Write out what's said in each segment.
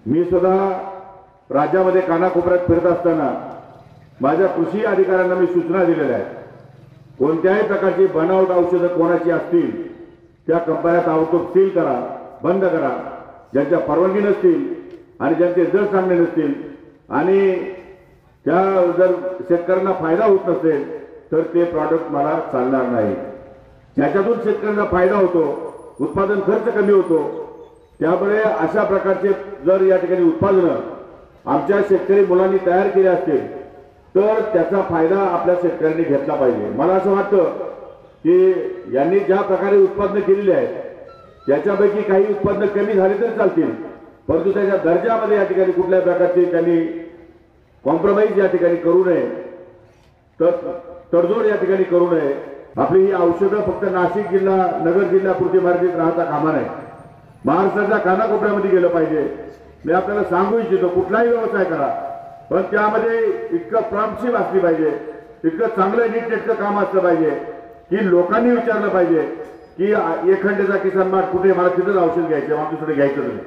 मी सुद्धा राज्यामध्ये कानाकोपऱ्यात फिरत असताना माझ्या कृषी अधिकाऱ्यांना मी सूचना दिलेल्या आहेत। कोणत्याही प्रकारची बनावट औषधं कोणाची असतील त्या कंपन्या ताबडतोब सील करा, बंद करा। ज्यांच्या परवानगी नसतील आणि ज्यांचे दर चांगले नसतील आणि त्या जर शेतकऱ्यांना फायदा होत नसेल तर ते प्रॉडक्ट मला चालणार नाही। ज्याच्यातून शेतकऱ्यांना फायदा होतो, उत्पादन खर्च कमी होतो, त्यामुळे अशा प्रकारचे जर या ठिकाणी उत्पादनं आमच्या शेतकरी मुलांनी तयार केले असतील तर त्याचा फायदा आपल्या शेतकऱ्यांनी घेतला पाहिजे। मला असं वाटतं की यांनी ज्या प्रकारे उत्पादनं केलेली आहेत त्याच्यापैकी काही उत्पादनं कमी झाली तरी चालतील, परंतु त्याच्या दर्जामध्ये या ठिकाणी कुठल्याही प्रकारची त्यांनी कॉम्प्रोमाइज या ठिकाणी करू नये, तडजोड या ठिकाणी करू नये। आपली ही औषधं फक्त नाशिक जिल्हा, नगर जिल्ह्यापुरती मर्यादित राहता कामा नये, महाराष्ट्राच्या कानाकोपऱ्यामध्ये गेलं पाहिजे। मी आपल्याला सांगू इच्छितो, कुठलाही व्यवसाय करा पण त्यामध्ये इतकं प्रामशील असली पाहिजे, इतकं चांगलं नीटनेटकं काम असलं पाहिजे की लोकांनी विचारलं पाहिजे की एखाद्याचा किसान मार्ट कुठे, मला तिथंच औषध घ्यायचं, मला दुसरं घ्यायचं नाही।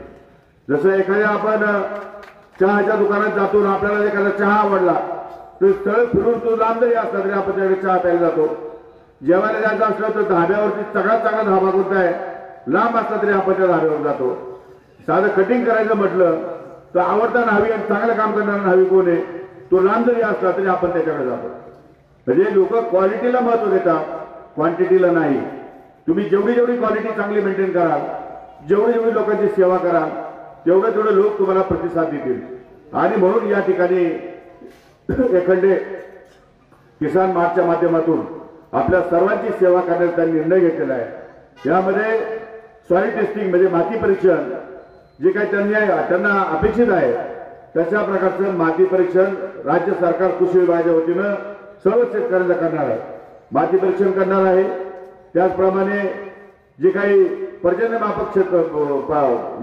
जसं एखाद्या आपण चहाच्या दुकानात जातो आणि आपल्याला एखादा चहा आवडला तर स्थळ फिरून तो लांब जरी असला तरी आपण त्याकडे चहा प्यायला जातो। जेवायला जायचं असलं तर धाब्यावरती सगळ्यात चांगला धाबा कोणता आहे, लांब असला तरी आपण त्या धाब्यावर जातो। साधं कटिंग करायचं म्हटलं तर आवडता न्हावी आणि चांगलं काम करणारा न्हावी कोण आहे, तो लांब जरी असला तरी आपण त्याच्याकडे जातो। म्हणजे लोक क्वालिटीला महत्व देतात, क्वांटिटीला नाही। तुम्ही जेवढी जेवढी क्वालिटी चांगली मेंटेन कराल, जेवढी जेवढी लोकांची सेवा कराल, तेवढे लोक तुम्हाला प्रतिसाद देतील। आणि म्हणून या ठिकाणी एखादे किसान मार्टच्या माध्यमातून आपल्या सर्वांची सेवा करण्याचा निर्णय घेतलेला आहे। यामध्ये सॉइल टेस्टिंग म्हणजे माती परीक्षण जे काही त्यांना अपेक्षित आहे तशा प्रकारचं माती परीक्षण राज्य सरकार कृषी विभागाच्या वतीनं सर्व शेतकऱ्यांना करणार आहे, माती परीक्षण करणार आहे। त्याचप्रमाणे जे काही पर्जन्यमापक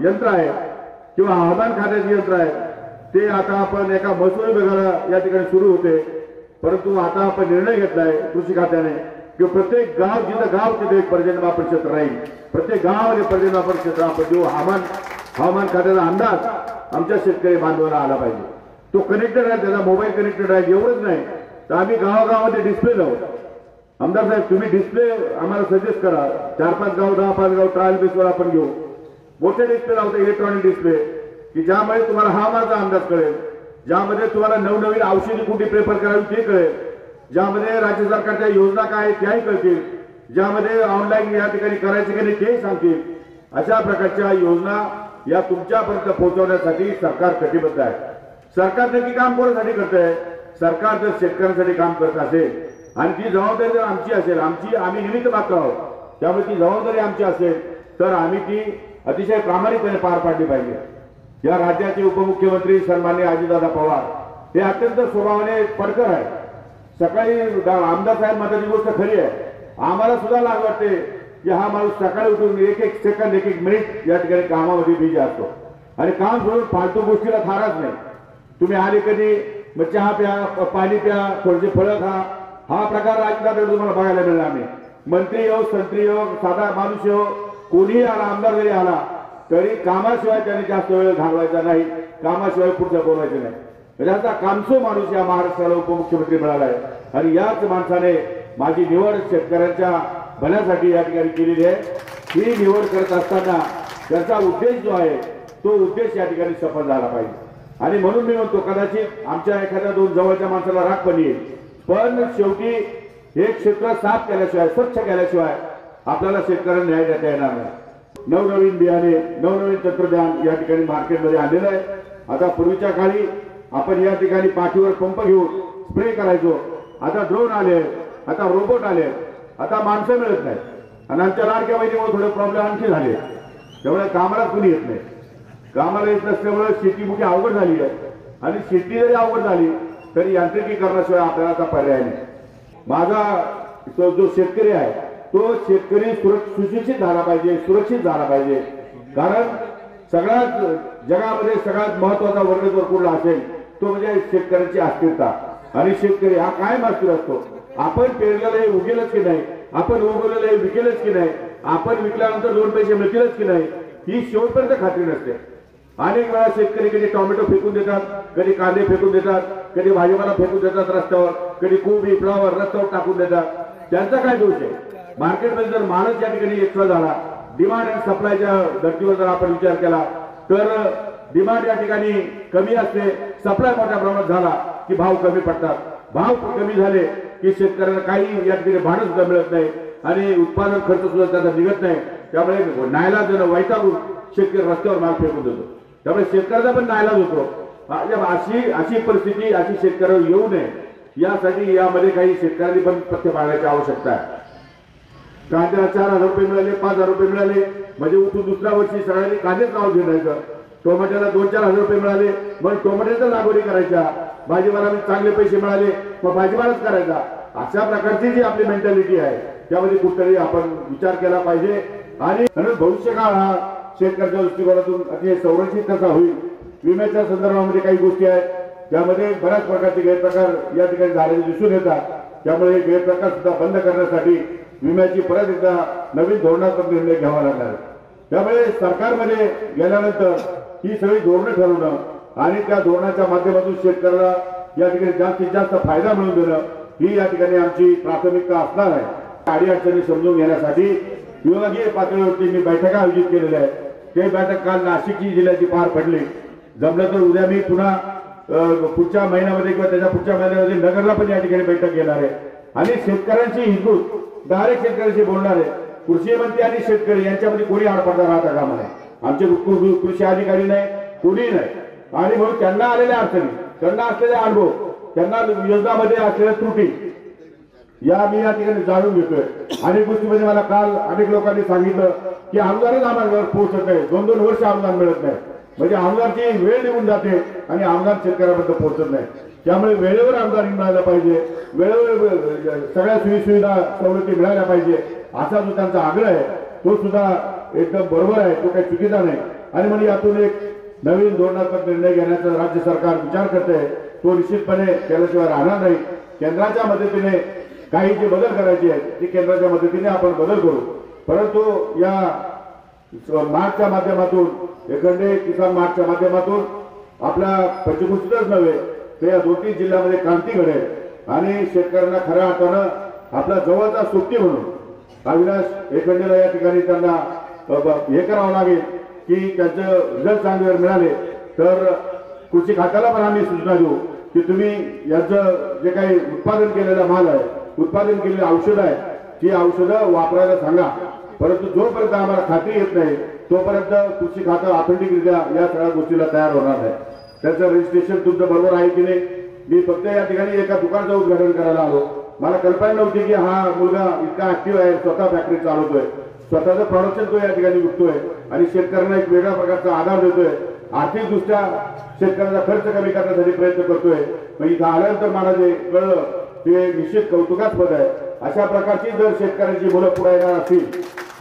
यंत्र आहे किंवा हवामान खात्याचे यंत्र आहे ते आता आपण एका महसूल विभागाला या ठिकाणी सुरू होते, परंतु आता आपण निर्णय घेतलाय कृषी खात्याने की प्रत्येक गाव जिथं गाव तिथे एक पर्जन्यमापन क्षेत्र राहील, प्रत्येक गावामध्ये पर्जन्यमापन क्षेत्र आपण देऊ। हवामान खात्याचा अंदाज आमच्या शेतकरी बांधवाला आला पाहिजे, तो कनेक्टेड आहे, त्याचा मोबाईल कनेक्टेड आहे। एवढंच नाही तर आम्ही गावागावामध्ये डिस्प्ले लावू। आमदार साहेब तुम्ही डिस्प्ले आम्हाला सजेस्ट करा, 4-5 गाव 10-5 गाव ट्रायल बेसवर आपण घेऊ, मोठे डिस्प्ले लावतो, इलेक्ट्रॉनिक डिस्प्ले की ज्यामुळे तुम्हाला हवामानाचा अंदाज कळेल, ज्यामध्ये तुम्हाला नवनवीन औषधी कुठे प्रेफर करावी ते कळेल, ज्यामध्ये राज्य सरकारच्या योजना काय आहेत त्याही कळतील, ज्यामध्ये ऑनलाईन या ठिकाणी करायचे की नाही तेही सांगतील। अशा प्रकारच्या योजना या तुमच्यापर्यंत पोहोचवण्यासाठी सरकार कटिबद्ध आहे। सरकार नक्की काम कोणासाठी करत आहे? सरकार जर शेतकऱ्यांसाठी काम करत असेल आणि ती जबाबदारी जर आमची असेल, आम्ही निमित्त मात्र आहोत, त्यामुळे ती जबाबदारी आमची असेल तर आम्ही ती अतिशय प्रामाणिकपणे पार पाडली पाहिजे। या राज्याचे उपमुख्यमंत्री सन्माननीय अजितदादा पवार हे अत्यंत स्वभावाने पडकर आहे। सकाळी आमदार साहेब मताची गोष्ट खरी आहे, आम्हाला सुद्धा लाज वाटते की हा माणूस सकाळी उठून एक सेकंद 1 मिनिट या ठिकाणी कामामध्ये बिझी असतो आणि काम सोडून फालतू गोष्टीला थाराच नाही। तुम्ही आले कधी मग चहा प्या, पाणी प्या, थोडेसे फळं खा, हा प्रकार राज्यात तुम्हाला बघायला मिळणार नाही। मंत्री हो, संत्री हो, साधा माणूस हो, कोणीही आला, आमदार जरी आला तरी कामाशिवाय त्याने जास्त वेळ घालवायचा नाही, कामाशिवाय पुढचं बोलायचं नाही। म्हणजे आता कामसो माणूस या महाराष्ट्राला उपमुख्यमंत्री मिळाला आहे आणि याच माणसाने माझी निवड शेतकऱ्यांच्या भल्यासाठी या ठिकाणी केलेली आहे। ही निवड करत असताना त्याचा उद्देश जो आहे तो उद्देश या ठिकाणी सफल झाला पाहिजे आणि म्हणून मी म्हणतो कदाचित आमच्या एखाद्या 2 जवळच्या माणसाला राग पण येईल, पण शेवटी हे क्षेत्र साफ केल्याशिवाय, स्वच्छ केल्याशिवाय आपल्याला शेतकऱ्यांना न्याय देता येणार नाही। नवनवीन बियाणे, नवनवीन तंत्रज्ञान या ठिकाणी मार्केटमध्ये आलेलं आहे। आता पूर्वीच्या काळी आपण या ठिकाणी पाठीवर पंप घेऊन स्प्रे करायचो, आता ड्रोन आले, आता रोबोट आले, आता माणसं मिळत नाही आणि आमच्या लाडक्या बहिणीमुळे थोडे प्रॉब्लेम आणखी झाले, त्यामुळे कामाला कुणी येत नाही। कामाला येत नसल्यामुळे शेती मोठी अवघड झाली आहे आणि शेती जरी अवघड झाली तरी यांत्रिकीकरणाशिवाय आपल्याला आता पर्याय नाही। माझा जो शेतकरी आहे तो शेतकरी सुशिक्षित झाला पाहिजे, सुरक्षित झाला पाहिजे, कारण सगळ्यात जगामध्ये सगळ्यात महत्वाचा वर्ग जर कुठला असेल तो म्हणजे शेतकऱ्याची अस्थिरता। आणि शेतकरी हा कायम अस्थिर असतो। आपण पेरलेलं हे उगेलच की नाही, आपण उगवलेलं हे विकेलच की नाही, आपण विकल्यानंतर 2 पैसे मिळतीलच की नाही, ही शेवटपर्यंत खात्री नसते। अनेक वेळा शेतकरी कधी टोमॅटो फेकून देतात, कधी कांदे फेकून देतात, कधी भाजीपाला फेकून देतात रस्त्यावर, कधी कोबी फ्लावर रस्त्यावर टाकून देतात. त्यांचा काय दोष आहे? मार्केटमध्ये जर माणूस या ठिकाणी एक्स्ट्रा झाला, डिमांड आणि सप्लायच्या धर्तीवर जर आपण विचार केला तर डिमांड या ठिकाणी कमी असते, सप्लाय मोठ्या प्रमाणात झाला की भाव कमी पडतात. भाव कमी झाले की शेतकऱ्याला काही या ठिकाणी भाडं सुद्धा मिळत नाही आणि उत्पादन खर्च सुद्धा त्याचा निघत नाही. त्यामुळे नाईलाजानं वैतागून शेतकरी रस्त्यावर माल फेकून देतो. त्यामुळे शेतकऱ्याचा पण नाईलाज होतो. अशी परिस्थिती अशी शेतकऱ्यावर येऊ नये यासाठी यामध्ये काही शेतकऱ्यांनी पण पथ्य पाळण्याची आवश्यकता आहे. कांद्याला 4,000 रुपये मिळाले, 5,000 रुपये मिळाले म्हणजे उठून दुसऱ्या वर्षी सगळ्यांनी कांदेच नाव घेण्याचं. टोमॅटोला 2-4 हजार रुपये मिळाले मग टोमॅटोच्या लागवडी करायच्या. भाजीपाला चांगले पैसे मिळाले मग भाजीपालाच करायचा. अशा प्रकारची जी आपली मेंटॅलिटी आहे त्यामध्ये कुठेतरी आपण विचार केला पाहिजे. आणि भविष्यकाळ हा शेतकऱ्याच्या दृष्टिकोनातून अतिशय संरक्षित कसा होईल. विम्याच्या संदर्भामध्ये काही गोष्टी आहेत त्यामध्ये बऱ्याच प्रकारचे गैरप्रकार या ठिकाणी झालेले दिसून येतात. त्यामुळे गैरप्रकार सुद्धा बंद करण्यासाठी विम्याची परत एकदा नवीन धोरणात्मक निर्णय घ्यावा लागणार. त्यामुळे सरकारमध्ये गेल्यानंतर ही सगळी धोरणं ठरवणं आणि त्या धोरणाच्या माध्यमातून शेतकऱ्याला या ठिकाणी जास्तीत जास्त फायदा मिळवून देणं ही या ठिकाणी आमची प्राथमिकता असणार आहे. अडीअडचणी समजून घेण्यासाठी विभागीय पातळीवरती मी बैठका आयोजित केलेल्या आहेत. ते बैठक काल नाशिक जिल्ह्याची पार पडली. जमलं तर उद्या मी पुन्हा पुढच्या महिन्यामध्ये किंवा त्याच्या पुढच्या महिन्यामध्ये नगरला पण या ठिकाणी बैठक घेणार आहे आणि शेतकऱ्यांची हितगुज डायरेक्ट शेतकऱ्यांशी बोलणार आहे. कृषी मंत्री आणि शेतकरी यांच्यामध्ये कोणी आडपडदा राहता कामा नये. आमचे कृषी अधिकारी नाही, कोणी नाही. आणि म्हणून त्यांना आलेल्या अडचणी, त्यांना असलेले अनुभव, त्यांना योजनामध्ये असलेल्या त्रुटी या मी या ठिकाणी जाणून घेतोय. अनेक गोष्टीमध्ये मला काल अनेक लोकांनी सांगितलं की आमदारच आम्हाला पोहोचत नाही, 2-2 वर्ष अनुदान मिळत नाही. म्हणजे आमदारची वेळ निघून जाते आणि आमदार शेतकऱ्यापर्यंत पोहोचत नाही. त्यामुळे वेळेवर आमदार मिळायला पाहिजे, वेळेवर सगळ्या सुविधा सवलती मिळाल्या पाहिजे असा जो त्यांचा आग्रह आहे तो सुद्धा एकदम बरोबर आहे, तो काही चुकीचा नाही. आणि म्हणजे यातून एक नवीन धोरणात्मक निर्णय घेण्याचा राज्य सरकार विचार करते. तो निश्चितपणे केल्याशिवाय राहणार नाही. केंद्राच्या मदतीने काही जे बदल करायचे आहेत ते केंद्राच्या मदतीने आपण बदल करू. परंतु या मार्चच्या माध्यमातून एखादे किसान मार्चच्या माध्यमातून आपल्या पंचकृषीतच नव्हे तर या 2-3 जिल्ह्यामध्ये क्रांती घडेल आणि शेतकऱ्यांना खऱ्या अर्थानं आपला जवळचा सुट्टी म्हणून अविनाश एखंडेला या ठिकाणी त्यांना हे करावं लागेल की त्यांचं रिझल्ट चांगले मिळाले तर कृषी खात्याला पण आम्ही सूचना देऊ की तुम्ही याचं जे काही उत्पादन केलेला माल आहे, उत्पादन केलेली औषधं आहे ती औषधं वापरायला सांगा. परंतु जोपर्यंत आम्हाला खात्री येत नाही तोपर्यंत कृषी खातं ऑथेंटिकरित्या या सगळ्या गोष्टीला तयार होणार नाही. त्याचं रजिस्ट्रेशन तुमचं बरोबर आहे की नाही. मी फक्त या ठिकाणी एका दुकानाचं उद्घाटन करायला आलो. मला कल्पना नव्हती की हा मुलगा इतका ऍक्टिव्ह आहे, स्वतः फॅक्टरी चालवतोय, स्वतःचं प्रोडक्शन तो या ठिकाणी विकतोय आणि शेतकऱ्यांना एक वेगळ्या प्रकारचा आधार देतोय. आर्थिकदृष्ट्या शेतकऱ्याचा खर्च कमी करण्यासाठी प्रयत्न करतोय. मग इथं आल्यानंतर मला जे कळलं ते निश्चित कौतुकास्पद आहे. अशा प्रकारची जर शेतकऱ्यांची मुलं पुढे येणार असतील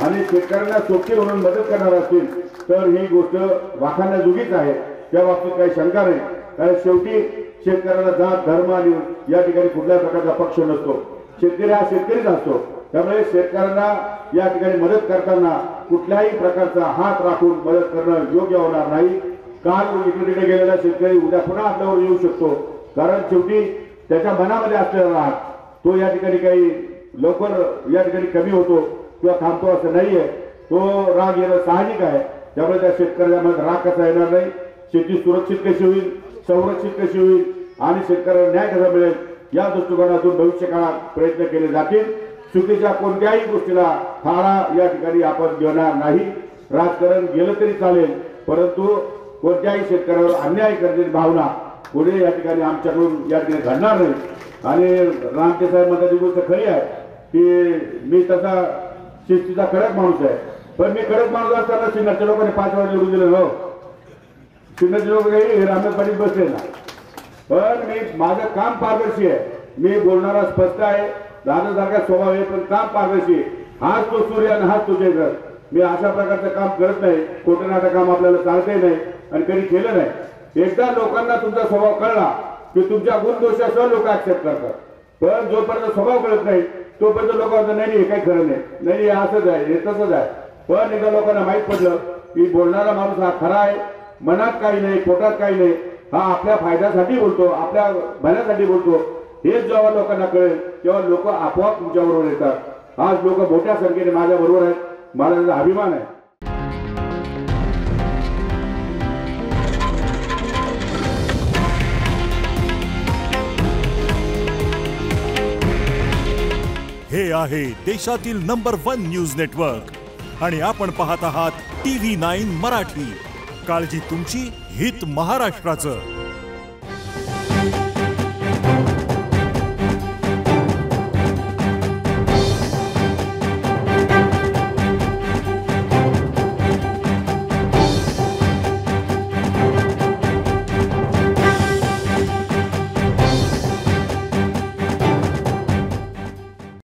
आणि शेतकऱ्यांना सोपी म्हणून मदत करणार असतील तर ही गोष्ट वाखाणण्याजोगीच आहे. त्या बाबतीत काही शंका नाही. कारण शेवटी शेतकऱ्याला जात धर्म आणि या ठिकाणी कुठल्याही प्रकारचा पक्ष नसतो. शेतकरी हा शेतकरीच असतो. त्यामुळे शेतकऱ्यांना या ठिकाणी मदत करताना कुठल्याही प्रकारचा हात राखून मदत करणं योग्य होणार नाही. काल इकडे तिकडे गेलेला शेतकरी उद्या पुन्हा आपल्यावर येऊ शकतो. कारण शेवटी त्याच्या मनामध्ये असलेला राग तो या ठिकाणी काही लवकर या ठिकाणी कमी होतो किंवा थांबतो असं नाहीये. तो राग येणं साहजिक आहे. त्यामुळे त्या शेतकऱ्यामध्ये राग कसा येणार नाही, शेती सुरक्षित कशी होईल, संरक्षित कशी होईल आणि शेतकऱ्याला न्याय कसा मिळेल या दृष्टिकोनातून भविष्य काळात प्रयत्न केले जातील. चुकीच्या कोणत्याही गोष्टीला थाळा या ठिकाणी आपण देणार नाही. राजकारण गेलं तरी चालेल परंतु कोणत्याही शेतकऱ्यावर अन्याय करण्याची भावना पुढे या ठिकाणी आमच्याकडून या ठिकाणी घडणार नाही. आणि रामटे साहेब म्हणण्याची गोष्ट खरी आहे की मी तसा शिस्तीचा कडक माणूस आहे. पण मी कडक माणूस असताना सिन्नरच्या लोकांनी 5 वेळा निवडून दिलं हो. सिन्नरचे लोक काही रामनाथ पाटील बसले ना. पण मी माझं काम पारदर्शी आहे. मी बोलणारा स्पष्ट आहे, दादासारखा स्वभाव आहे पण काम पारदर्शी आहे. हाच तो सूर्य आणि हाच तो जयकर. मी अशा प्रकारचं काम करत नाही. खोटं नाटं काम आपल्याला चालतही नाही आणि कधी केलं नाही. एकदा लोकांना तुमचा स्वभाव कळला की तुमच्या गुणदोषासह लोक ऍक्सेप्ट करतात. पण जोपर्यंत स्वभाव कळत नाही तोपर्यंत लोक म्हणतात नाही हे काही खरं नाही, नाही हे असंच आहे, हे तसंच आहे. पण एकदा लोकांना माहीत पडलं की बोलणारा माणूस हा खरा आहे, मनात काही नाही, पोटात काही नाही, हा आपल्या फायद्यासाठी बोलतो, आपल्या भल्यासाठी बोलतो, हेच जेव्हा लोकांना कळेल तेव्हा लोक आपोआप तुमच्याबरोबर येतात. आज लोक मोठ्या संख्येने माझ्या बरोबर आहेत, मला त्याचा अभिमान आहे. हे आहे देशातील नंबर 1 न्यूज नेटवर्क आणि आपण पाहत आहात TV9 मराठी. काळजी तुमची, हित महाराष्ट्राचं.